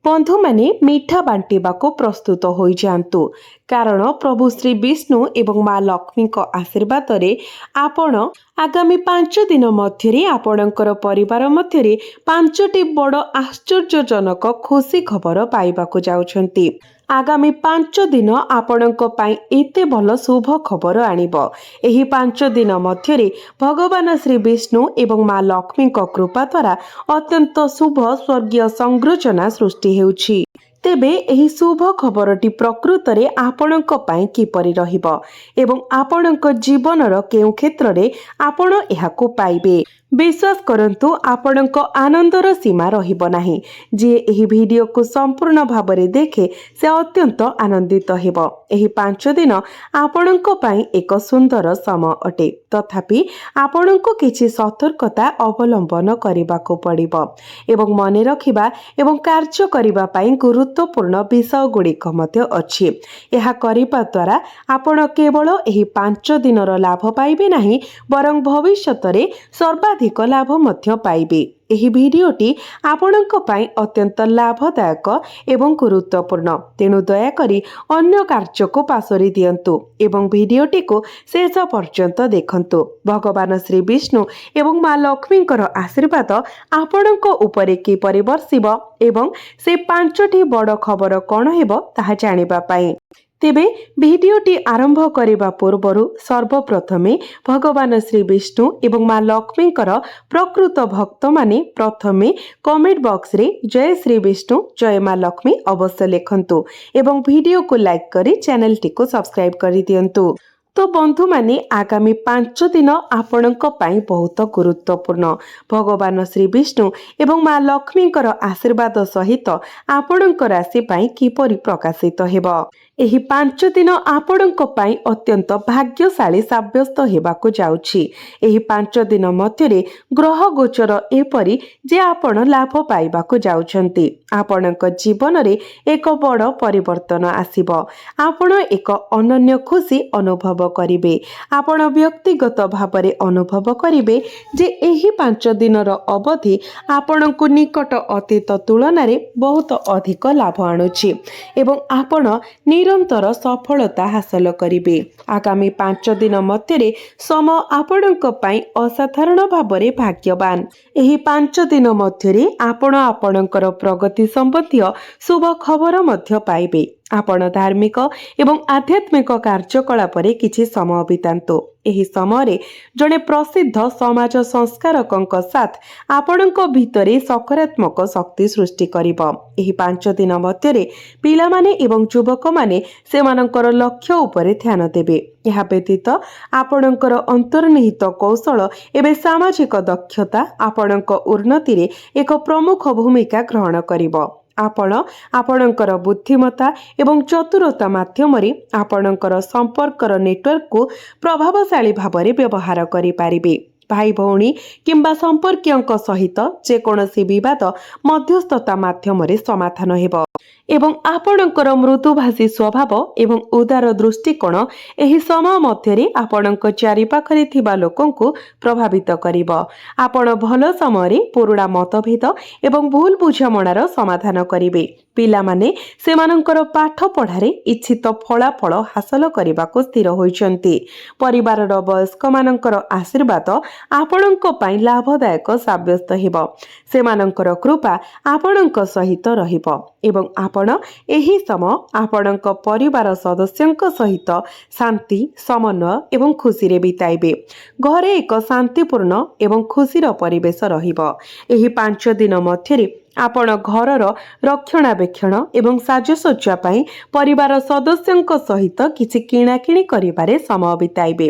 बंधु माने मीठा बांटिबाको प्रस्तुत हो जातु कारण प्रभु श्री विष्णु एवं माँ लक्ष्मी आशीर्वाद रे आपण आगामी 5 दिन मध्य आपणकर परिवार मध्य 5टी बड़ आश्चर्यजनक खुशी खबर पाइबाकु जाउछंती। आगामी 5 दिन आपणक पाई एते भल शुभ खबर आनिबो। एही 5 दिन मध्य भगवान श्री विष्णु एवं माँ लक्ष्मी कृपा द्वारा अत्यंत शुभ स्वर्गीय संरचना सृष्टि हेउछि। तेबे एही शुभ खबरटी प्रकृतरे आपणक पाई किपरि रहिबो एवं आपणक जीवनर केउ क्षेत्ररे आपण एहाको पाइबे। विश्वास करंतु आपणक आनंदर सीमा रहिबो नाही। जे एही वीडियो को संपूर्ण भाबरे देखे से अत्यंत आनंदित हेबो। एही 5 दिन आपणक पाई एक सुंदर समय अटे, तथापि आपणको किछि सतर्कता अवलंबन करिबाको पड़िबो एवं मने रखिबा एवं कार्य करिबा पाई गुरुत्वपूर्ण विषय गुड़िक मध्य अछि। एहा करिबा द्वारा आपण केवल एही 5 दिनर लाभ पाइबे नाही, बरं भविष्यतरे सर्वाधिक लाभ मध्य पाइबे। एही भिडियोटी आपणक पाई अत्यंत लाभदायक एवं गुरुत्वपूर्ण, तेणु दयाकरी अन्य कार्य को पासरी दियंतु एवं भिडियोटी को शेष पर्यंत देखंतु। भगवान श्री विष्णु एवं माँ लक्ष्मींकर आशीर्वाद आपणक उपरे किपरि बर्षिबो एवं से 5टी बड़ खबर कौन हेबो ताहा जानिबा पाई तेबे भिडियोटी आरंभ करिबा पूर्वरु सर्वप्रथमे भगवान श्री विष्णु एवं माँ लक्ष्मींकर प्रकृत भक्त माने प्रथमे कमेंट बॉक्स रे जय श्री विष्णु जय माँ लक्ष्मी अवश्य लिखंतु एवं वीडियो को लाइक करी चैनल टी को सब्सक्राइब करि दियंतु। तो बंधु माने आगामी 5 दिन आपणक पाई बहुत गुरुत्वपूर्ण। भगवान श्री विष्णु एवं माँ लक्ष्मींकर आशीर्वाद सहित आपणक राशि पाई किपरि प्रकाशित हेबो। एही 5 दिन आपणक पाई अत्यंत भाग्यशाली साब्यस्त हेबाकु जाउछि। एही 5 दिन मध्यरे ग्रह गोचर एपरि जे आपण लाभ पाइबाकु जाउछंती। आपणक जीवन रे एक बड़ परिवर्तन आसीबो। आपण एक अनन्य खुशी अनुभव करिवे। आपण व्यक्तिगत भावरे अनुभव करिवे जे एही 5 दिनर अवधि आपणकु निकट अतीत तुलना रे बहुत अधिक लाभ आणुछि एवं आपण निरंतर सफलता हासिल करिवे। आगामी 5 दिन मध्यरे समय आपणक पाई असाधारण भावरे भाग्यवान। एही 5 दिन मध्यरे आपण आपणकर प्रगति संबंधी शुभ खबर मध्य पाइबे। आपण धार्मिक एवं आध्यात्मिक कार्यकलाप किछि समय बितांतु। एही समय जड़े प्रसिद्ध समाज संस्कारक साथ आपणक भितरे सकारात्मक शक्ति सृष्टि करिबो। एही 5 दिन मध्यरे पिला माने एवं युवक माने सेमानकर लक्ष्य उपरे ध्यान देबे। यह व्यतीत आपणकर अंतर्निहित कौशल एवं सामाजिक दक्षता आपणक उन्नति रे एक प्रमुख भूमिका ग्रहण करिबो। आपण आपणकर बुद्धिमता एवं चतुरता माध्यमरे आपणकर संपर्कर नेटवर्क को प्रभावशाली भावरे व्यवहार करि पारिबे। भाई भौणी किंबा संपर्कियों सहित जेकोसी विवाद मध्यस्थता माध्यमरे समाधान हेबो एवं आपणकर मृदुभाषी स्वभाव एवं उदार दृष्टिकोण एही समय मध्यरे आपणक चारिपाखरे थिबा लोकंकु प्रभावित करिबो। आपण भल समय पुरुणा मतभेद एवं भूल बुझामणार समाधान करिवे। पिला माने सेमानंकर पाठ पढ़ारे इच्छित फलाफल हासिल करबाको स्थिर होइचंती। परिवारर वयस्क मानंकर आशीर्वाद आपणक पाई लाभदायक साब्यस्त हेबो। सेमानंकर कृपा आपणक सहित रहिबो एवं आपण एही समय आपणक परिवार सदस्यंक सहित शांति समन्वय एवं खुशी रे बिताइबे। घरे एक शांतिपूर्ण एवं खुशीर परिवेश रहिबो। एही 5 दिन मध्यरे आपण घरर रक्षणाबेक्षण एवं साजसज्जा पाई परिवार सदस्यंक सहित किछि किणाकिणी करिबारे समय बिताइबे।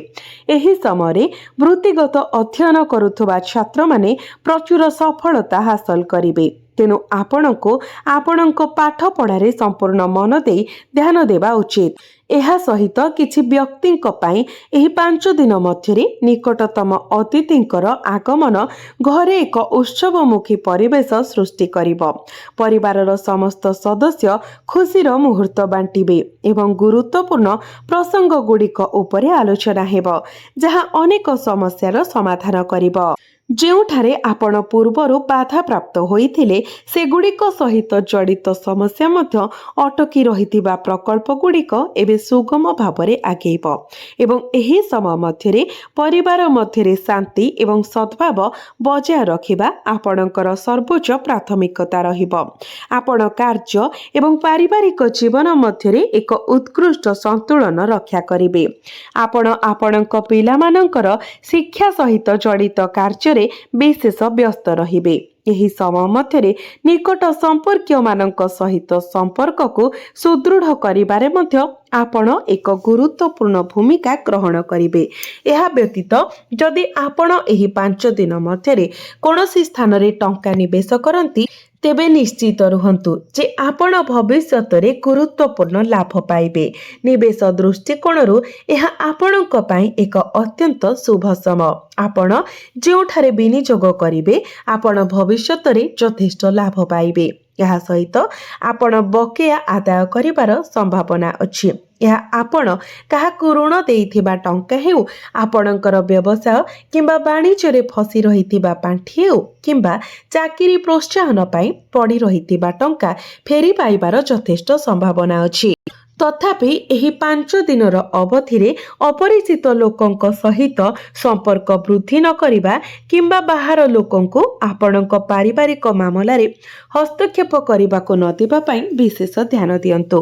एही समय वृत्तिगत अध्ययन करुथुबा छात्र माने प्रचुर सफलता हासिल करिवे। तेणु आपणको आपणक पाठ पढ़ारे संपूर्ण मन देई ध्यान देवा उचित। एहा सहित किछि व्यक्तिंक पाई एही 5 दिन मध्यरे निकटतम अतिथिंकर आगमन घरे एक उत्सवमुखी परिवेश सृष्टि करिबो। परिवारर समस्त सदस्य खुशीर मुहूर्त बांटिबे एवं गुरुत्वपूर्ण प्रसंग गुड़िक उपरे आलोचना हेबो, जहाँ अनेक समस्यार समाधान करिबो। ଯେଉଁଠାରେ ଆପଣ ପୂର୍ବରୁ ବାଧାପ୍ରାପ୍ତ ହୋଇଥିଲେ ସେଗୁଡ଼ିକ ସହିତ ଜଡ଼ିତ ସମସ୍ୟା ମଧ୍ୟ ଅଟକି ରହିଥିବା ପ୍ରକଳ୍ପଗୁଡ଼ିକ ଏବେ ସୁଗମ ଭାବରେ ଆଗେଇବ ଏବଂ ଏହି ସମୟ ମଧ୍ୟରେ ପରିବାର ମଧ୍ୟରେ ଶାନ୍ତି ଏବଂ ସଦ୍ଭାବ ବଜାୟ ରଖିବା ଆପଣଙ୍କର ସର୍ବୋଚ୍ଚ ପ୍ରାଥମିକତା ରହିବ। ଆପଣ କାର୍ଯ୍ୟ ଏବଂ ପାରିବାରିକ ଜୀବନ ମଧ୍ୟରେ ଏକ ଉତ୍କୃଷ୍ଟ ସନ୍ତୁଳନ ରକ୍ଷା କରିବେ। ଆପଣ ଆପଣଙ୍କ ପିଲାମାନଙ୍କର ଶିକ୍ଷା ସହିତ ଜଡ଼ିତ କାର୍ଯ୍ୟରେ ବିଶେଷ ବ୍ୟସ୍ତ ରହିବେ। ଏହି ସମୟ ମଧ୍ୟରେ ନିକଟ ସମ୍ପର୍କୀୟମାନଙ୍କ ସହିତ ସମ୍ପର୍କକୁ ସୁଦୃଢ଼ କରିବାରେ ମଧ୍ୟ ଆପଣ ଏକ ଗୁରୁତ୍ୱପୂର୍ଣ୍ଣ ଭୂମିକା ଗ୍ରହଣ କରିବେ। ଏହା ବ୍ୟତୀତ ଯଦି ଆପଣ ଏହି 5 ଦିନ ମଧ୍ୟରେ କୌଣସି ସ୍ଥାନରେ ଟଙ୍କା ନିବେଶ କରନ୍ତି ତେବେ ନିଶ୍ଚିତ ରୁହନ୍ତୁ ଯେ ଆପଣ ଭବିଷ୍ୟତରେ ଗୁରୁତ୍ୱପୂର୍ଣ୍ଣ ଲାଭ ପାଇବେ। ନିବେଶ ଦୃଷ୍ଟିକୋଣରୁ ଏହା ଆପଣଙ୍କ ପାଇଁ ଏକ ଅତ୍ୟନ୍ତ ଶୁଭ ସମୟ। ଆପଣ ଯେଉଁଠାରେ ବିନିଯୋଗ କରିବେ ଆପଣ ଭବିଷ୍ୟତରେ ଯଥେଷ୍ଟ ଲାଭ ପାଇବେ। ଏହା ସହିତ ଆପଣ ବକେୟା ଆଦାୟ କରିବାର ସମ୍ଭାବନା ଅଛି। ଏହା ଆପଣ କାହାକୁ ଋଣ ଦେଇଥିବା ଟଙ୍କା ହେଉ, ଆପଣଙ୍କର ବ୍ୟବସାୟ କିମ୍ବା ବାଣିଜ୍ୟରେ ଫସି ରହିଥିବା ପାଣ୍ଠି ହେଉ କିମ୍ବା ଚାକିରି ପ୍ରୋତ୍ସାହନ ପାଇଁ ପଡ଼ି ରହିଥିବା ଟଙ୍କା ଫେରି ପାଇବାର ଯଥେଷ୍ଟ ସମ୍ଭାବନା ଅଛି। ତଥାପି ଏହି 5 ଦିନର ଅବଧିରେ ଅପରିଚିତ ଲୋକଙ୍କ ସହିତ ସମ୍ପର୍କ ବୃଦ୍ଧି ନ କରିବା କିମ୍ବା ବାହାର ଲୋକଙ୍କୁ ଆପଣଙ୍କ ପାରିବାରିକ ମାମଲାରେ ହସ୍ତକ୍ଷେପ କରିବାକୁ ନ ଦେବା ପାଇଁ ବିଶେଷ ଧ୍ୟାନ ଦିଅନ୍ତୁ।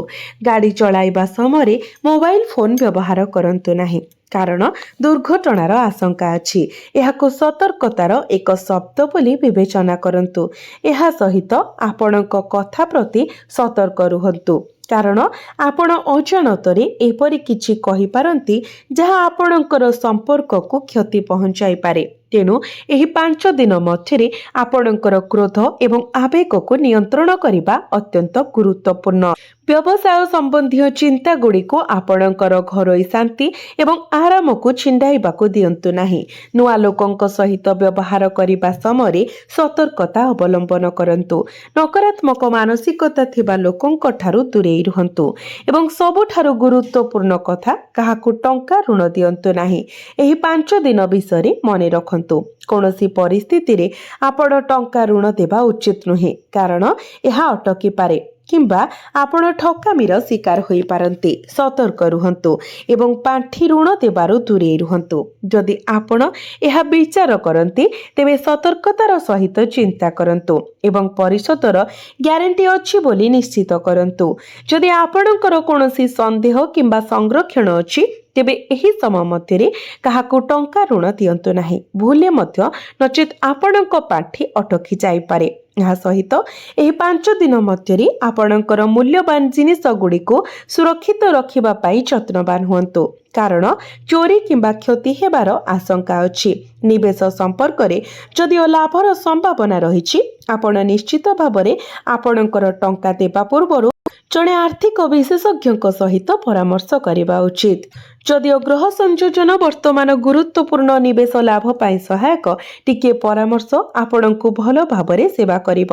ଗାଡ଼ି ଚଳାଇବା ସମୟରେ ମୋବାଇଲ ଫୋନ୍ ବ୍ୟବହାର କରନ୍ତୁ ନାହିଁ କାରଣ ଦୁର୍ଘଟଣାର ଆଶଙ୍କା ଅଛି। ଏହାକୁ ସତର୍କତାର ଏକ ଶବ୍ଦ ବୋଲି ବିବେଚନା କରନ୍ତୁ। ଏହା ସହିତ ଆପଣଙ୍କ କଥା ପ୍ରତି ସତର୍କ ରୁହନ୍ତୁ କାରଣ ଆପଣ ଅଜାଣତରେ ଏପରି କିଛି କହିପାରନ୍ତି ଯାହା ଆପଣଙ୍କର ସମ୍ପର୍କକୁ କ୍ଷତି ପହଞ୍ଚାଇପାରେ। ତେଣୁ ଏହି 5 ଦିନ ମଧ୍ୟରେ ଆପଣଙ୍କର କ୍ରୋଧ ଏବଂ ଆବେଗକୁ ନିୟନ୍ତ୍ରଣ କରିବା ଅତ୍ୟନ୍ତ ଗୁରୁତ୍ୱପୂର୍ଣ୍ଣ। ବ୍ୟବସାୟ ସମ୍ବନ୍ଧୀୟ ଚିନ୍ତାଗୁଡ଼ିକୁ ଆପଣଙ୍କର ଘରୋଇ ଶାନ୍ତି ଏବଂ ଆରାମକୁ ଛିଣ୍ଡାଇବାକୁ ଦିଅନ୍ତୁ ନାହିଁ। ନୂଆ ଲୋକଙ୍କ ସହିତ ବ୍ୟବହାର କରିବା ସମୟରେ ସତର୍କତା ଅବଲମ୍ବନ କରନ୍ତୁ। ନକାରାତ୍ମକ ମାନସିକତା ଥିବା ଲୋକଙ୍କ ଠାରୁ ଦୂରେଇ ରୁହନ୍ତୁ ଏବଂ ସବୁଠାରୁ ଗୁରୁତ୍ୱପୂର୍ଣ୍ଣ କଥା, କାହାକୁ ଟଙ୍କା ଋଣ ଦିଅନ୍ତୁ ନାହିଁ। ଏହି 5 ଦିନ ବିଷୟରେ ମନେ ରଖନ୍ତୁ। କୌଣସି ପରିସ୍ଥିତିରେ ଆପଣ ଟଙ୍କା ଋଣ ଦେବା ଉଚିତ ନୁହେଁ କାରଣ ଏହା ଅଟକିପାରେ କିମ୍ବା ଆପଣ ଠକାମିର ଶିକାର ହୋଇପାରନ୍ତି। ସତର୍କ ରୁହନ୍ତୁ ଏବଂ ପାଣ୍ଠି ଋଣ ଦେବାରୁ ଦୂରେଇ ରୁହନ୍ତୁ। ଯଦି ଆପଣ ଏହା ବିଚାର କରନ୍ତି ତେବେ ସତର୍କତାର ସହିତ ଚିନ୍ତା କରନ୍ତୁ ଏବଂ ପରିଶୋଧର ଗ୍ୟାରେଣ୍ଟି ଅଛି ବୋଲି ନିଶ୍ଚିତ କରନ୍ତୁ। ଯଦି ଆପଣଙ୍କର କୌଣସି ସନ୍ଦେହ କିମ୍ବା ସଂରକ୍ଷଣ ଅଛି ତେବେ ଏହି ସମୟ ମଧ୍ୟରେ କାହାକୁ ଟଙ୍କା ଋଣ ଦିଅନ୍ତୁ ନାହିଁ। ଭୁଲରେ ମଧ୍ୟ ନଚେତ୍ ଆପଣଙ୍କ ପାଣ୍ଠି ଅଟକି ଯାଇପାରେ। ଏହା ସହିତ ଏହି 5 ଦିନ ମଧ୍ୟରେ ଆପଣଙ୍କର ମୂଲ୍ୟବାନ ଜିନିଷ ଗୁଡ଼ିକୁ ସୁରକ୍ଷିତ ରଖିବା ପାଇଁ ଯତ୍ନବାନ ହୁଅନ୍ତୁ କାରଣ ଚୋରି କିମ୍ବା କ୍ଷତି ହେବାର ଆଶଙ୍କା ଅଛି। ନିବେଶ ସମ୍ପର୍କରେ ଯଦିଓ ଲାଭର ସମ୍ଭାବନା ରହିଛି, ଆପଣ ନିଶ୍ଚିତ ଭାବରେ ଆପଣଙ୍କର ଟଙ୍କା ଦେବା ପୂର୍ବରୁ ଜଣେ ଆର୍ଥିକ ବିଶେଷଜ୍ଞଙ୍କ ସହିତ ପରାମର୍ଶ କରିବା ଉଚିତ। ଯଦିଓ ଗ୍ରହ ସଂଯୋଜନ ବର୍ତ୍ତମାନ ଗୁରୁତ୍ୱପୂର୍ଣ୍ଣ ନିବେଶ ଲାଭ ପାଇଁ ସହାୟକ, ଟିକିଏ ପରାମର୍ଶ ଆପଣଙ୍କୁ ଭଲ ଭାବରେ ସେବା କରିବ।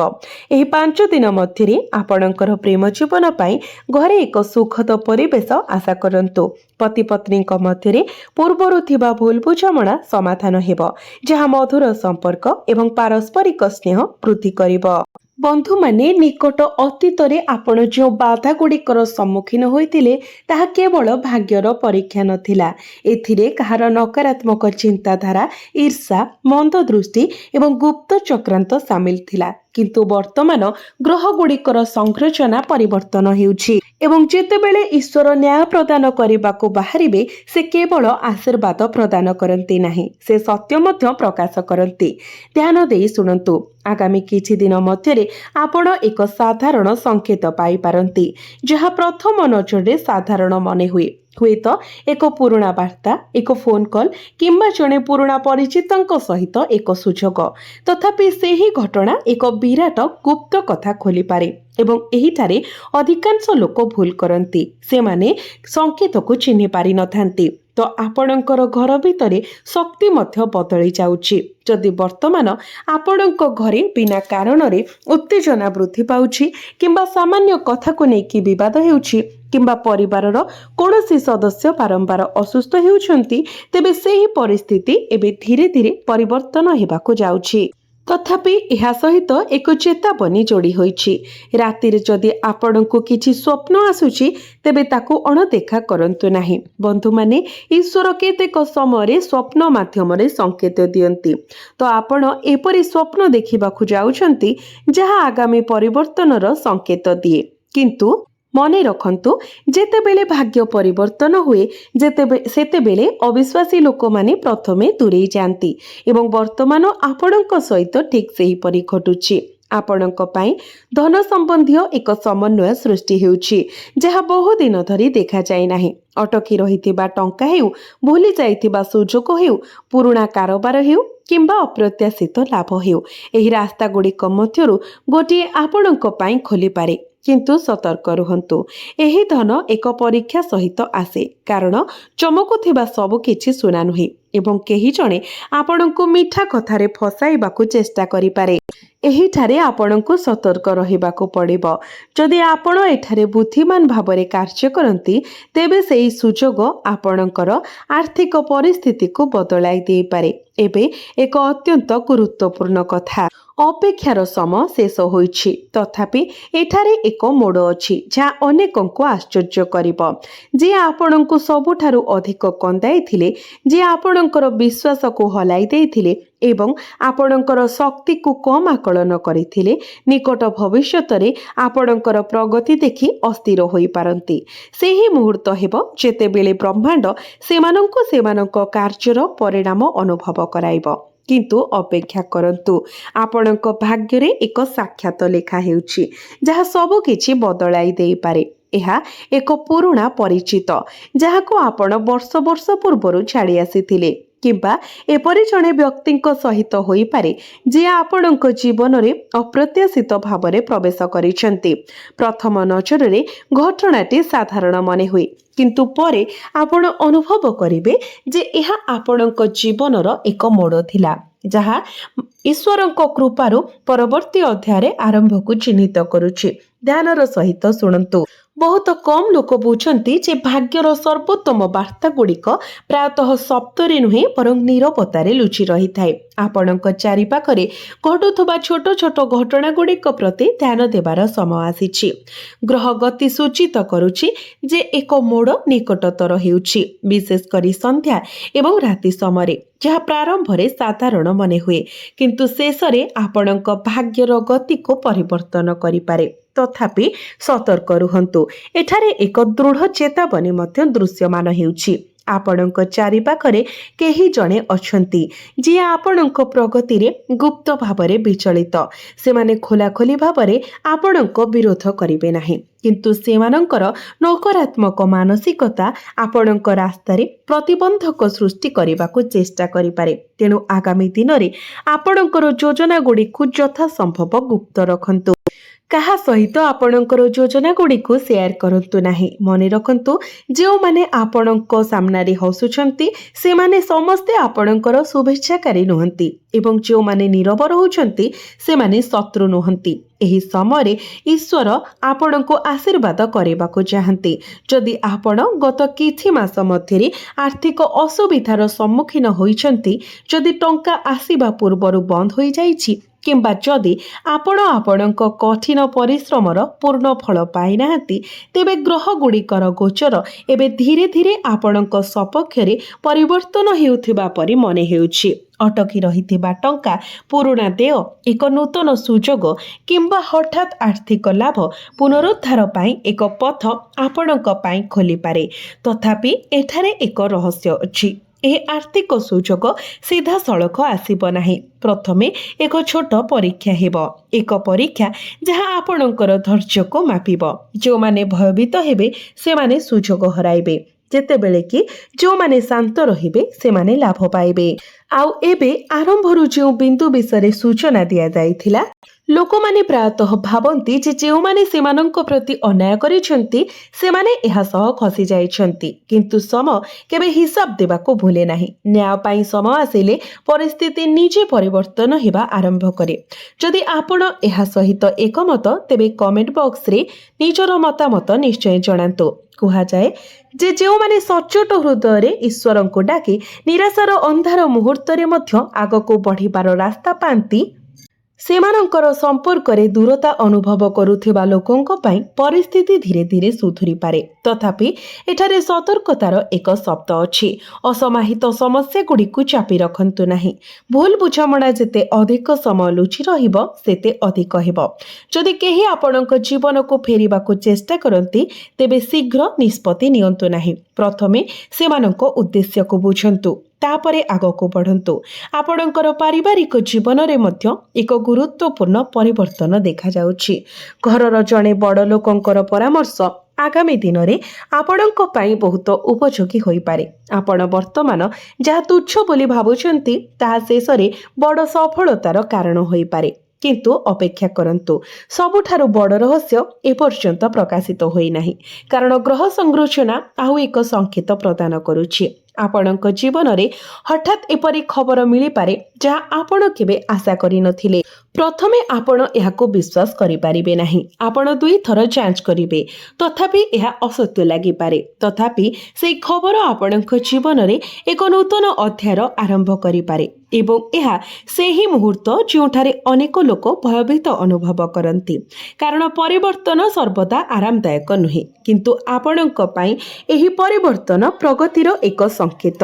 ଏହି 5 ଦିନ ମଧ୍ୟରେ ଆପଣଙ୍କର ପ୍ରେମ ଜୀବନ ପାଇଁ ଘରେ ଏକ ସୁଖଦ ପରିବେଶ ଆଶା କରନ୍ତୁ। ପତି ପତ୍ନୀଙ୍କ ମଧ୍ୟରେ ପୂର୍ବରୁ ଥିବା ଭୁଲ ବୁଝାମଣା ସମାଧାନ ହେବ, ଯାହା ମଧୁର ସମ୍ପର୍କ ଏବଂ ପାରସ୍ପରିକ ସ୍ନେହ ବୃଦ୍ଧି କରିବ। ବନ୍ଧୁମାନେ, ନିକଟ ଅତୀତରେ ଆପଣ ଯେଉଁ ବାଧା ଗୁଡ଼ିକର ସମ୍ମୁଖୀନ ହୋଇଥିଲେ ତାହା କେବଳ ଭାଗ୍ୟର ପରୀକ୍ଷା ନଥିଲା। ଏଥିରେ କାହାର ନକାରାତ୍ମକ ଚିନ୍ତାଧାରା, ଈର୍ଷା, ମନ୍ଦ ଦୃଷ୍ଟି ଏବଂ ଗୁପ୍ତ ଚକ୍ରାନ୍ତ ସାମିଲ ଥିଲା। କିନ୍ତୁ ବର୍ତ୍ତମାନ ଗ୍ରହଗୁଡ଼ିକର ସଂରଚନା ପରିବର୍ତ୍ତନ ହେଉଛି ଏବଂ ଯେତେବେଳେ ଈଶ୍ୱର ନ୍ୟାୟ ପ୍ରଦାନ କରିବାକୁ ବାହାରିବେ ସେ କେବଳ ଆଶୀର୍ବାଦ ପ୍ରଦାନ କରନ୍ତି ନାହିଁ, ସେ ସତ୍ୟ ମଧ୍ୟ ପ୍ରକାଶ କରନ୍ତି। ଧ୍ୟାନ ଦେଇ ଶୁଣନ୍ତୁ। ଆଗାମୀ କିଛି ଦିନ ମଧ୍ୟରେ ଆପଣ ଏକ ସାଧାରଣ ସଂକେତ ପାଇପାରନ୍ତି ଯାହା ପ୍ରଥମ ନଜରରେ ସାଧାରଣ ମନେ ହୁଏ। ହୁଏତ ଏକ ପୁରୁଣା ବାର୍ତ୍ତା, ଏକ ଫୋନ୍ କଲ୍ କିମ୍ବା ଜଣେ ପୁରୁଣା ପରିଚିତଙ୍କ ସହିତ ଏକ ସୁଯୋଗ। ତଥାପି ସେହି ଘଟଣା ଏକ ବିରାଟ ଗୁପ୍ତ କଥା ଖୋଲିପାରେ ଏବଂ ଏହିଠାରେ ଅଧିକାଂଶ ଲୋକ ଭୁଲ କରନ୍ତି। ସେମାନେ ସଂକେତକୁ ଚିହ୍ନି ପାରିନଥାନ୍ତି। ତ ଆପଣଙ୍କର ଘର ଭିତରେ ଶକ୍ତି ମଧ୍ୟ ବଦଳି ଯାଉଛି। ଯଦି ବର୍ତ୍ତମାନ ଆପଣଙ୍କ ଘରେ ବିନା କାରଣରେ ଉତ୍ତେଜନା ବୃଦ୍ଧି ପାଉଛି କିମ୍ବା ସାମାନ୍ୟ କଥାକୁ ନେଇକି ବିବାଦ ହେଉଛି କିମ୍ବା ପରିବାରର କୌଣସି ସଦସ୍ୟ ବାରମ୍ବାର ଅସୁସ୍ଥ ହେଉଛନ୍ତି, ତେବେ ସେହି ପରିସ୍ଥିତି ଏବେ ଧୀରେ ଧୀରେ ପରିବର୍ତ୍ତନ ହେବାକୁ ଯାଉଛି। ତଥାପି ଏହା ସହିତ ଏକ ଚେତାବନୀ ଯୋଡ଼ି ହୋଇଛି। ରାତିରେ ଯଦି ଆପଣଙ୍କୁ କିଛି ସ୍ୱପ୍ନ ଆସୁଛି, ତେବେ ତାକୁ ଅଣଦେଖା କରନ୍ତୁ ନାହିଁ। ବନ୍ଧୁମାନେ, ଈଶ୍ୱର କେତେକ ସମୟରେ ସ୍ୱପ୍ନ ମାଧ୍ୟମରେ ସଂକେତ ଦିଅନ୍ତି। ତ ଆପଣ ଏପରି ସ୍ୱପ୍ନ ଦେଖିବାକୁ ଯାଉଛନ୍ତି ଯାହା ଆଗାମୀ ପରିବର୍ତ୍ତନର ସଂକେତ ଦିଏ। କିନ୍ତୁ ମନେ ରଖନ୍ତୁ, ଯେତେବେଳେ ଭାଗ୍ୟ ପରିବର୍ତ୍ତନ ହୁଏ ସେତେବେଳେ ଅବିଶ୍ୱାସୀ ଲୋକମାନେ ପ୍ରଥମେ ଦୂରେଇ ଯାଆନ୍ତି ଏବଂ ବର୍ତ୍ତମାନ ଆପଣଙ୍କ ସହିତ ଠିକ୍ ସେହିପରି ଘଟୁଛି। ଆପଣଙ୍କ ପାଇଁ ଧନ ସମ୍ବନ୍ଧୀୟ ଏକ ସମନ୍ୱୟ ସୃଷ୍ଟି ହେଉଛି ଯାହା ବହୁଦିନ ଧରି ଦେଖାଯାଇ ନାହିଁ। ଅଟକି ରହିଥିବା ଟଙ୍କା ହେଉ, ଭୁଲି ଯାଇଥିବା ସୁଯୋଗ ହେଉ, ପୁରୁଣା କାରବାର ହେଉ କିମ୍ବା ଅପ୍ରତ୍ୟାଶିତ ଲାଭ ହେଉ, ଏହି ରାସ୍ତାଗୁଡ଼ିକ ମଧ୍ୟରୁ ଗୋଟିଏ ଆପଣଙ୍କ ପାଇଁ ଖୋଲିପାରେ। କିନ୍ତୁ ସତର୍କ ରୁହନ୍ତୁ, ଏହି ଧନ ଏକ ପରୀକ୍ଷା ସହିତ ଆସେ, କାରଣ ଚମକୁଥିବା ସବୁ କିଛି ସୁନା ନୁହେଁ ଏବଂ କେହି ଜଣେ ଆପଣଙ୍କୁ ମିଠା କଥାରେ ଫସାଇବାକୁ ଚେଷ୍ଟା କରିପାରେ। ଏହିଠାରେ ଆପଣଙ୍କୁ ସତର୍କ ରହିବାକୁ ପଡ଼ିବ। ଯଦି ଆପଣ ଏଠାରେ ବୁଦ୍ଧିମାନ ଭାବରେ କାର୍ଯ୍ୟ କରନ୍ତି, ତେବେ ସେହି ସୁଯୋଗ ଆପଣଙ୍କର ଆର୍ଥିକ ପରିସ୍ଥିତିକୁ ବଦଳାଇ ଦେଇପାରେ। ଏବେ ଏକ ଅତ୍ୟନ୍ତ ଗୁରୁତ୍ୱପୂର୍ଣ୍ଣ କଥା। ଅପେକ୍ଷାର ସମୟ ଶେଷ ହୋଇଛି, ତଥାପି ଏଠାରେ ଏକ ମୋଡ଼ ଅଛି ଯାହା ଅନେକଙ୍କୁ ଆଶ୍ଚର୍ଯ୍ୟ କରିବ। ଯିଏ ଆପଣଙ୍କୁ ସବୁଠାରୁ ଅଧିକ କନ୍ଦାଇଥିଲେ, ଯିଏ ଆପଣଙ୍କର ବିଶ୍ୱାସକୁ ହଲାଇ ଦେଇଥିଲେ ଏବଂ ଆପଣଙ୍କର ଶକ୍ତିକୁ କମ୍ ଆକଳନ କରିଥିଲେ, ନିକଟ ଭବିଷ୍ୟତରେ ଆପଣଙ୍କର ପ୍ରଗତି ଦେଖି ଅସ୍ଥିର ହୋଇପାରନ୍ତି। ସେହି ମୁହୂର୍ତ୍ତ ହେବ ଯେତେବେଳେ ବ୍ରହ୍ମାଣ୍ଡ ସେମାନଙ୍କୁ ସେମାନଙ୍କ କାର୍ଯ୍ୟର ପରିଣାମ ଅନୁଭବ କରାଇବ। କିନ୍ତୁ ଅପେକ୍ଷା କରନ୍ତୁ, ଆପଣଙ୍କ ଭାଗ୍ୟରେ ଏକ ସାକ୍ଷାତ ଲେଖା ହେଉଛି ଯାହା ସବୁ କିଛି ବଦଳାଇ ଦେଇପାରେ। ଏହା ଏକ ପୁରୁଣା ପରିଚିତ ଯାହାକୁ ଆପଣ ବର୍ଷ ବର୍ଷ ପୂର୍ବରୁ ଛାଡ଼ି ଆସିଥିଲେ, କିମ୍ବା ଏପରି ଜଣେ ବ୍ୟକ୍ତିଙ୍କ ସହିତ ହୋଇପାରେ ଯିଏ ଆପଣଙ୍କ ଜୀବନରେ ଅପ୍ରତ୍ୟାଶିତ ଭାବରେ ପ୍ରବେଶ କରିଛନ୍ତି। ପ୍ରଥମ ନଜରରେ ଘଟଣାଟି ସାଧାରଣ ମନେ ହୁଏ, କିନ୍ତୁ ପରେ ଆପଣ ଅନୁଭବ କରିବେ ଯେ ଏହା ଆପଣଙ୍କ ଜୀବନର ଏକ ମୋଡ଼ ଥିଲା ଯାହା ଈଶ୍ୱରଙ୍କ କୃପାରୁ ପରବର୍ତ୍ତୀ ଅଧ୍ୟାୟରେ ଆରମ୍ଭକୁ ଚିହ୍ନିତ କରୁଛି। ଧ୍ୟାନର ସହିତ ଶୁଣନ୍ତୁ। ବହୁତ କମ୍ ଲୋକ ବୁଝନ୍ତି ଯେ ଭାଗ୍ୟର ସର୍ବୋତ୍ତମ ବାର୍ତ୍ତା ଗୁଡ଼ିକ ପ୍ରାୟତଃ ଶବ୍ଦରେ ନୁହେଁ ବରଂ ନୀରବତାରେ ଲୁଚି ରହିଥାଏ। ଆପଣଙ୍କ ଚାରିପାଖରେ ଘଟୁଥିବା ଛୋଟ ଛୋଟ ଘଟଣା ଗୁଡ଼ିକ ପ୍ରତି ଧ୍ୟାନ ଦେବାର ସମୟ ଆସିଛି। ଗ୍ରହ ଗତି ସୂଚିତ କରୁଛି ଯେ ଏକ ମୋଡ଼ ନିକଟତର ହେଉଛି, ବିଶେଷ କରି ସନ୍ଧ୍ୟା ଏବଂ ରାତି ସମୟରେ, ଯାହା ପ୍ରାରମ୍ଭରେ ସାଧାରଣ ମନେ ହୁଏ କିନ୍ତୁ ଶେଷରେ ଆପଣଙ୍କ ଭାଗ୍ୟର ଗତିକୁ ପରିବର୍ତ୍ତନ କରିପାରେ। ତଥାପି ସତର୍କ ରୁହନ୍ତୁ, ଏଠାରେ ଏକ ଦୃଢ଼ ଚେତାବନୀ ମଧ୍ୟ ଦୃଶ୍ୟମାନ ହେଉଛି। ଆପଣଙ୍କ ଚାରିପାଖରେ କେହି ଜଣେ ଅଛନ୍ତି ଯିଏ ଆପଣଙ୍କ ପ୍ରଗତିରେ ଗୁପ୍ତ ଭାବରେ ବିଚଳିତ। ସେମାନେ ଖୋଲାଖୋଲି ଭାବରେ ଆପଣଙ୍କ ବିରୋଧ କରିବେ ନାହିଁ, କିନ୍ତୁ ସେମାନଙ୍କର ନକାରାତ୍ମକ ମାନସିକତା ଆପଣଙ୍କ ରାସ୍ତାରେ ପ୍ରତିବନ୍ଧକ ସୃଷ୍ଟି କରିବାକୁ ଚେଷ୍ଟା କରିପାରେ। ତେଣୁ ଆଗାମୀ ଦିନରେ ଆପଣଙ୍କର ଯୋଜନା ଗୁଡ଼ିକୁ ଯଥାସମ୍ଭବ ଗୁପ୍ତ ରଖନ୍ତୁ। କାହା ସହିତ ଆପଣଙ୍କର ଯୋଜନା ଗୁଡ଼ିକୁ ସେୟାର କରନ୍ତୁ ନାହିଁ। ମନେ ରଖନ୍ତୁ, ଯେଉଁମାନେ ଆପଣଙ୍କ ସାମ୍ନାରେ ହସୁଛନ୍ତି ସେମାନେ ସମସ୍ତେ ଆପଣଙ୍କର ଶୁଭେଚ୍ଛାକାରୀ ନୁହନ୍ତି ଏବଂ ଯେଉଁମାନେ ନୀରବ ରହୁଛନ୍ତି ସେମାନେ ଶତ୍ରୁ ନୁହନ୍ତି। ଏହି ସମୟରେ ଈଶ୍ୱର ଆପଣଙ୍କୁ ଆଶୀର୍ବାଦ କରିବାକୁ ଚାହାନ୍ତି। ଯଦି ଆପଣ ଗତ କିଛି ମାସ ମଧ୍ୟରେ ଆର୍ଥିକ ଅସୁବିଧାର ସମ୍ମୁଖୀନ ହୋଇଛନ୍ତି, ଯଦି ଟଙ୍କା ଆସିବା ପୂର୍ବରୁ ବନ୍ଦ ହୋଇଯାଇଛି କିମ୍ବା ଯଦି ଆପଣ ଆପଣଙ୍କ କଠିନ ପରିଶ୍ରମର ପୂର୍ଣ୍ଣ ଫଳ ପାଇନାହାନ୍ତି, ତେବେ ଗ୍ରହଗୁଡ଼ିକର ଗୋଚର ଏବେ ଧୀରେ ଧୀରେ ଆପଣଙ୍କ ସପକ୍ଷରେ ପରିବର୍ତ୍ତନ ହେଉଥିବା ପରି ମନେ ହେଉଛି। ଅଟକି ରହିଥିବା ଟଙ୍କା, ପୁରୁଣା ଦେୟ, ଏକ ନୂତନ ସୁଯୋଗ କିମ୍ବା ହଠାତ୍ ଆର୍ଥିକ ଲାଭ ପୁନରୁଦ୍ଧାର ପାଇଁ ଏକ ପଥ ଆପଣଙ୍କ ପାଇଁ ଖୋଲିପାରେ। ତଥାପି ଏଠାରେ ଏକ ରହସ୍ୟ ଅଛି। ଏହି ଆର୍ଥିକ ସୁଯୋଗ ସିଧାସଳଖ ଆସିବ ନାହିଁ। ପ୍ରଥମେ ଏକ ଛୋଟ ପରୀକ୍ଷା ହେବ, ଏକ ପରୀକ୍ଷା ଯାହା ଆପଣଙ୍କର ଧୈର୍ଯ୍ୟକୁ ମାପିବ। ଯେଉଁମାନେ ଭୟଭୀତ ହେବେ ସେମାନେ ସୁଯୋଗ ହରାଇବେ, ଯେତେବେଳେ କି ଯେଉଁମାନେ ଶାନ୍ତ ରହିବେ ସେମାନେ ଲାଭ ପାଇବେ। ଆଉ ଏବେ ଆରମ୍ଭରୁ ଯେଉଁ ବିନ୍ଦୁ ବିଷୟରେ ସୂଚନା ଦିଆଯାଇଥିଲା, ଲୋକମାନେ ପ୍ରାୟତଃ ଭାବନ୍ତି ଯେ ଯେଉଁମାନେ ସେମାନଙ୍କ ପ୍ରତି ଅନ୍ୟାୟ କରିଛନ୍ତି ସେମାନେ ଏହା ସହ ଖସି ଯାଇଛନ୍ତି। କିନ୍ତୁ ସମ କେବେ ହିସାବ ଦେବାକୁ ଭୁଲେ ନାହିଁ। ନ୍ୟାୟ ପାଇଁ ସମୟ ଆସିଲେ ପରିସ୍ଥିତି ନିଜେ ପରିବର୍ତ୍ତନ ହେବା ଆରମ୍ଭ କରେ। ଯଦି ଆପଣ ଏହା ସହିତ ଏକମତ, ତେବେ କମେଣ୍ଟ ବକ୍ସରେ ନିଜର ମତାମତ ନିଶ୍ଚୟ ଜଣାନ୍ତୁ। କୁହାଯାଏ ଯେ ଯେଉଁମାନେ ସଚ୍ଚୋଟ ହୃଦୟରେ ଈଶ୍ୱରଙ୍କୁ ଡାକି ନିରାଶାର ଅନ୍ଧାର ମୁହୂର୍ତ୍ତରେ ମଧ୍ୟ ଆଗକୁ ବଢ଼ିବାର ରାସ୍ତା ପାଆନ୍ତି, ସେମାନଙ୍କର ସମ୍ପର୍କରେ ଦୂରତା ଅନୁଭବ କରୁଥିବା ଲୋକଙ୍କ ପାଇଁ ପରିସ୍ଥିତି ଧୀରେ ଧୀରେ ସୁଧୁରିପାରେ। ତଥାପି ଏଠାରେ ସତର୍କତାର ଏକ ଶବ୍ଦ ଅଛି। ଅସମାହିତ ସମସ୍ୟାଗୁଡ଼ିକୁ ଚାପି ରଖନ୍ତୁ ନାହିଁ। ଭୁଲ ବୁଝାମଣା ଯେତେ ଅଧିକ ସମୟ ଲୁଚି ରହିବ ସେତେ ଅଧିକ ହେବ। ଯଦି କେହି ଆପଣଙ୍କ ଜୀବନକୁ ଫେରିବାକୁ ଚେଷ୍ଟା କରନ୍ତି, ତେବେ ଶୀଘ୍ର ନିଷ୍ପତ୍ତି ନିଅନ୍ତୁ ନାହିଁ। ପ୍ରଥମେ ସେମାନଙ୍କ ଉଦ୍ଦେଶ୍ୟକୁ ବୁଝନ୍ତୁ, ତାପରେ ଆଗକୁ ବଢ଼ନ୍ତୁ। ଆପଣଙ୍କର ପାରିବାରିକ ଜୀବନରେ ମଧ୍ୟ ଏକ ଗୁରୁତ୍ୱପୂର୍ଣ୍ଣ ପରିବର୍ତ୍ତନ ଦେଖାଯାଉଛି। ଘରର ଜଣେ ବଡ଼ ଲୋକଙ୍କର ପରାମର୍ଶ ଆଗାମୀ ଦିନରେ ଆପଣଙ୍କ ପାଇଁ ବହୁତ ଉପଯୋଗୀ ହୋଇପାରେ। ଆପଣ ବର୍ତ୍ତମାନ ଯାହା ତୁଚ୍ଛ ବୋଲି ଭାବୁଛନ୍ତି ତାହା ଶେଷରେ ବଡ଼ ସଫଳତାର କାରଣ ହୋଇପାରେ। କିନ୍ତୁ ଅପେକ୍ଷା କରନ୍ତୁ, ସବୁଠାରୁ ବଡ଼ ରହସ୍ୟ ଏପର୍ଯ୍ୟନ୍ତ ପ୍ରକାଶିତ ହୋଇନାହିଁ। କାରଣ ଗ୍ରହ ସଂରଚନା ଆଉ ଏକ ସଂକେତ ପ୍ରଦାନ କରୁଛି। ଆପଣଙ୍କ ଜୀବନରେ ହଠାତ୍ ଏପରି ଖବର ମିଳିପାରେ ଯାହା ଆପଣ କେବେ ଆଶା କରିନଥିଲେ। ପ୍ରଥମେ ଆପଣ ଏହାକୁ ବିଶ୍ୱାସ କରିପାରିବେ ନାହିଁ। ଆପଣ 2 ଥର ଯାଞ୍ଚ କରିବେ, ତଥାପି ଏହା ଅସତ୍ୟ ଲାଗିପାରେ। ତଥାପି ସେହି ଖବର ଆପଣଙ୍କ ଜୀବନରେ ଏକ ନୂତନ ଅଧ୍ୟାୟର ଆରମ୍ଭ କରିପାରେ। ଏବଂ ଏହା ସେହି ମୁହୂର୍ତ୍ତ ଯେଉଁଠାରେ ଅନେକ ଲୋକ ଭୟଭୀତ ଅନୁଭବ କରନ୍ତି। କାରଣ ପରିବର୍ତ୍ତନ ସର୍ବଦା ଆରାମଦାୟକ ନୁହେଁ, କିନ୍ତୁ ଆପଣଙ୍କ ପାଇଁ ଏହି ପରିବର୍ତ୍ତନ ପ୍ରଗତିର ଏକ ସଂକେତ।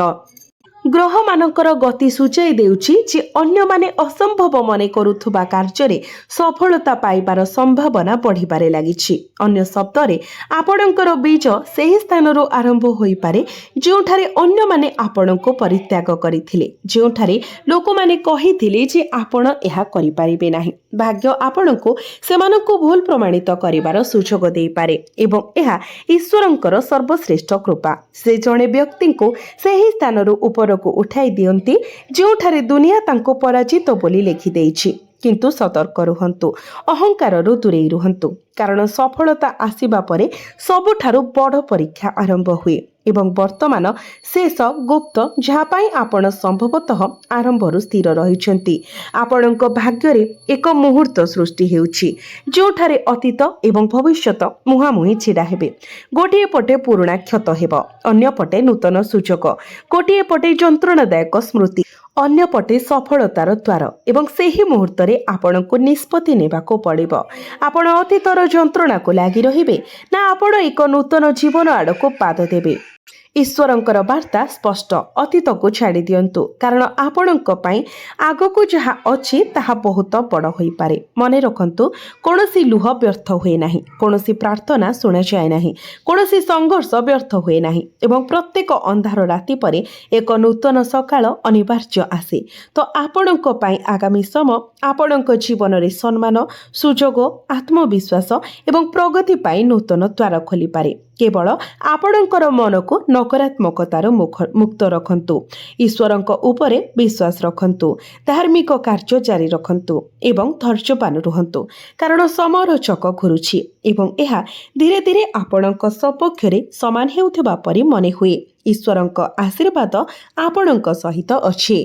ଗ୍ରହମାନଙ୍କର ଗତି ସୂଚାଇ ଦେଉଛି ଯେ ଅନ୍ୟମାନେ ଅସମ୍ଭବ ମନେ କରୁଥିବା କାର୍ଯ୍ୟରେ ସଫଳତା ପାଇବାର ସମ୍ଭାବନା ବଢ଼ିବାରେ ଲାଗିଛି। ଅନ୍ୟ ଶବ୍ଦରେ, ଆପଣଙ୍କର ବୀଜ ସେହି ସ୍ଥାନରୁ ଆରମ୍ଭ ହୋଇପାରେ ଯେଉଁଠାରେ ଅନ୍ୟମାନେ ଆପଣଙ୍କୁ ପରିତ୍ୟାଗ କରିଥିଲେ, ଯେଉଁଠାରେ ଲୋକମାନେ କହିଥିଲେ ଯେ ଆପଣ ଏହା କରିପାରିବେ ନାହିଁ। ଭାଗ୍ୟ ଆପଣଙ୍କୁ ସେମାନଙ୍କୁ ଭୁଲ ପ୍ରମାଣିତ କରିବାର ସୁଯୋଗ ଦେଇପାରେ ଏବଂ ଏହା ଈଶ୍ୱରଙ୍କର ସର୍ବଶ୍ରେଷ୍ଠ କୃପା। ସେ ଜଣେ ବ୍ୟକ୍ତିଙ୍କୁ ସେହି ସ୍ଥାନରୁ ଉପରକୁ ଉଠାଇ ଦିଅନ୍ତି ଯେଉଁଠାରେ ଦୁନିଆ ତାଙ୍କୁ ପରାଜିତ ବୋଲି ଲେଖିଦେଇଛି। କିନ୍ତୁ ସତର୍କ ରୁହନ୍ତୁ, ଅହଙ୍କାରରୁ ଦୂରେଇ ରୁହନ୍ତୁ। କାରଣ ସଫଳତା ଆସିବା ପରେ ସବୁଠାରୁ ବଡ଼ ପରୀକ୍ଷା ଆରମ୍ଭ ହୁଏ ଏବଂ ବର୍ତ୍ତମାନ ଶେଷ ଗୁପ୍ତ ଯାହା ପାଇଁ ଆପଣ ସମ୍ଭବତଃ ଆରମ୍ଭରୁ ସ୍ଥିର ରହିଛନ୍ତି। ଆପଣଙ୍କ ଭାଗ୍ୟରେ ଏକ ମୁହୂର୍ତ୍ତ ସୃଷ୍ଟି ହେଉଛି ଯେଉଁଠାରେ ଅତୀତ ଏବଂ ଭବିଷ୍ୟତ ମୁହାଁମୁହିଁ ଛିଡ଼ା ହେବେ। ଗୋଟିଏ ପଟେ ପୁରୁଣା କ୍ଷତ ହେବ, ଅନ୍ୟପଟେ ନୂତନ ସୁଯୋଗ। ଗୋଟିଏ ପଟେ ଯନ୍ତ୍ରଣାଦାୟକ ସ୍ମୃତି, ଅନ୍ୟପଟେ ସଫଳତାର ଦ୍ୱାର। ଏବଂ ସେହି ମୁହୂର୍ତ୍ତରେ ଆପଣଙ୍କୁ ନିଷ୍ପତ୍ତି ନେବାକୁ ପଡ଼ିବ। ଆପଣ ଅତୀତର ଯନ୍ତ୍ରଣାକୁ ଲାଗି ରହିବେ ନା ଆପଣ ଏକ ନୂତନ ଜୀବନ ଆଡ଼କୁ ପାଦ ଦେବେ। ଈଶ୍ୱରଙ୍କର ବାର୍ତ୍ତା ସ୍ପଷ୍ଟ, ଅତୀତକୁ ଛାଡ଼ି ଦିଅନ୍ତୁ। କାରଣ ଆପଣଙ୍କ ପାଇଁ ଆଗକୁ ଯାହା ଅଛି ତାହା ବହୁତ ବଡ଼ ହୋଇପାରେ। ମନେ ରଖନ୍ତୁ, କୌଣସି ଲୁହ ବ୍ୟର୍ଥ ହୁଏ ନାହିଁ, କୌଣସି ପ୍ରାର୍ଥନା ଶୁଣାଯାଏ ନାହିଁ, କୌଣସି ସଂଘର୍ଷ ବ୍ୟର୍ଥ ହୁଏ ନାହିଁ ଏବଂ ପ୍ରତ୍ୟେକ ଅନ୍ଧାର ରାତି ପରେ ଏକ ନୂତନ ସକାଳ ଅନିବାର୍ଯ୍ୟ ଆସେ। ତ ଆପଣଙ୍କ ପାଇଁ ଆଗାମୀ ସମୟ ଆପଣଙ୍କ ଜୀବନରେ ସମ୍ମାନ, ସୁଯୋଗ, ଆତ୍ମବିଶ୍ୱାସ ଏବଂ ପ୍ରଗତି ପାଇଁ ନୂତନ ଦ୍ୱାର ଖୋଲିପାରେ। କେବଳ ଆପଣଙ୍କର ମନକୁ ନକାରାତ୍ମକତାରୁ ମୁକ୍ତ ରଖନ୍ତୁ। ଈଶ୍ୱରଙ୍କ ଉପରେ ବିଶ୍ୱାସ ରଖନ୍ତୁ, ଧାର୍ମିକ କାର୍ଯ୍ୟ ଜାରି ରଖନ୍ତୁ ଏବଂ ଧୈର୍ଯ୍ୟବାନ ରୁହନ୍ତୁ। କାରଣ ସମୟର ଚକ ଘୁରୁଛି ଏବଂ ଏହା ଧୀରେ ଧୀରେ ଆପଣଙ୍କ ସପକ୍ଷରେ ସମାନ ହେଉଥିବା ପରି ମନେ ହୁଏ। ଈଶ୍ୱରଙ୍କ ଆଶୀର୍ବାଦ ଆପଣଙ୍କ ସହିତ ଅଛି।